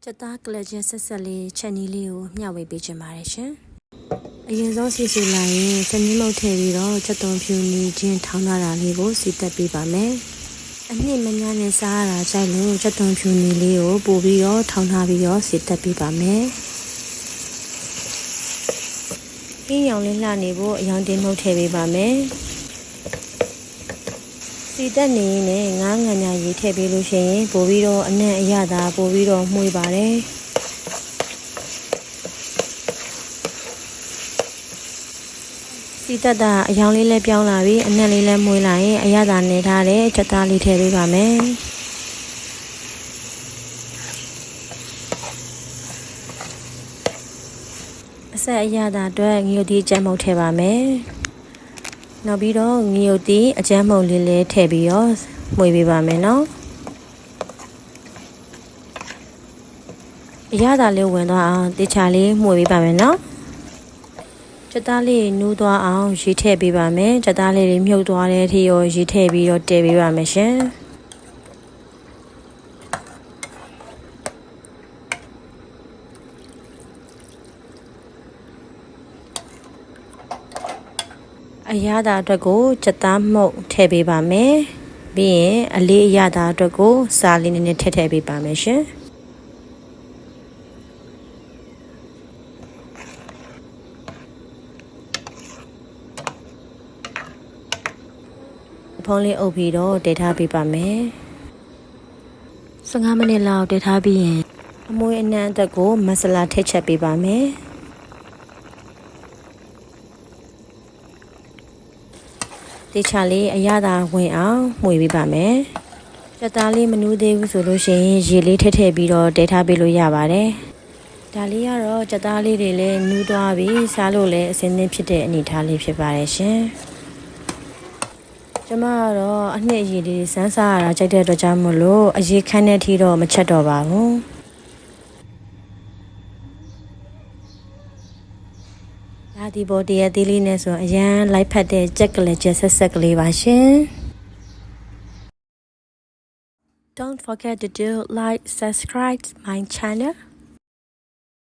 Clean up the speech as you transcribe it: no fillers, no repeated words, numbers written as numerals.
ချက်သားကလပ်ချင်းဆက်ဆက်လေးချက်နီးလေးကိုမျှဝေပေးခြင်းပါတယ်ရှင်။အရင်ဆုံးစီစီလိုက်ရင်စနည်းမုတ်ထည့်ပြီးတော့ချက်သွန်ဖြူနေချင်းထောင်းလာတာလေးကိုစီတက်ပေးပါမယ်။အနှစ်မများနဲ့စားရတာကြိုက်လို့ချက်သွန်ဖြူနေလေးကိုပို့ပြီးတော့ထောင်းထားပြီးတော့စီတက်ပေးပါမယ်။ဟင်းရောင်လေးလှနေဖို့အရောင်တင်းမုတ်ထည့်ပေးပါမယ်။စီတက်နေရင်လည်းငါးငံညာရေးထည့်ပေးလို့ရှိရင်ပို့ပြီးတော့အနံ့အရသာပို့ပြီးတော့မှုေးပါတယ်စီတက်တာအရောင်လေးလည်းပြောင်းလာပြီးအနံ့လေးလည်းမှုေးလာရင်အရသာနေထားတဲ့ချက်သားလေးထည့်ပေးပါမယ်အဆက်အရသာအတွက်ငရုတ်သီးကြမ်းမုတ်ထည့်ပါမယ်နောက်ပြီးတော့ငရုတ်သီးအကြမ်းမုတ်လေးလည်းထည့်ပြီးတော့မှုေးပေးပါမယ်နော်အရသာလေးဝင်သွားအောင်တေချာလေးမှုေးပေးပါမယ်နော်ချက်သားလေးနူးသွားအောင်ရေထည့်ပေးပါမယ်ချက်သားလေးတွေမြုပ်သွားတဲ့အထိရောရေထည့်ပြီးတော့တည်ပေးပါမယ်ရှင်အရသာအတွက်ကိုချက်သားမှုတ်ထည့်ပေးပါမယ်ပြီးရင်အလေးအရသာအတွက်ကိုစားလေးနဲ့ထည့်ပေးပါမယ်ရှင်ဖုံးလေးအုပ်ပြီးတော့တည်ထားပေးပါမယ်15မိနစ်လောက်တည်ထားပြီးရင်အမွှေးအနှံ့အတွက်ကိုမဆလာထည့်ချက်ပေးပါမယ်တေချာလေးအရသာဝင်အောင်မှုေးပေးပါမယ်ချက်သားလေးမနူးသေးဘူးဆိုလို့ရှိရင်ရေလေးထည့်ပြီးတော့တည်ထားပေးလို့ရပါတယ်ဒါလေးကတော့ချက်သားလေးတွေလည်းနူးသွားပြီးစားလို့လည်းအစင်းသင်းဖြစ်တဲ့အနေအထားလေးဖြစ်ပါတယ်ရှင်ကျမကတော့အနှစ်အရည်လေးစမ်းစားရတာကြိုက်တဲ့အတွက်ကြောင့်မလို့အရေးခန်းတဲ့အထိတော့မချက်တော့ပါဘူးဒါဒီဘော်တရသေးလေးနဲ့ဆိုအရန်လိုက်ဖက်တဲ့ကြက်ကလေးချက်ဆက်ကလေးပါရှင် Don't forget to do like subscribe my channel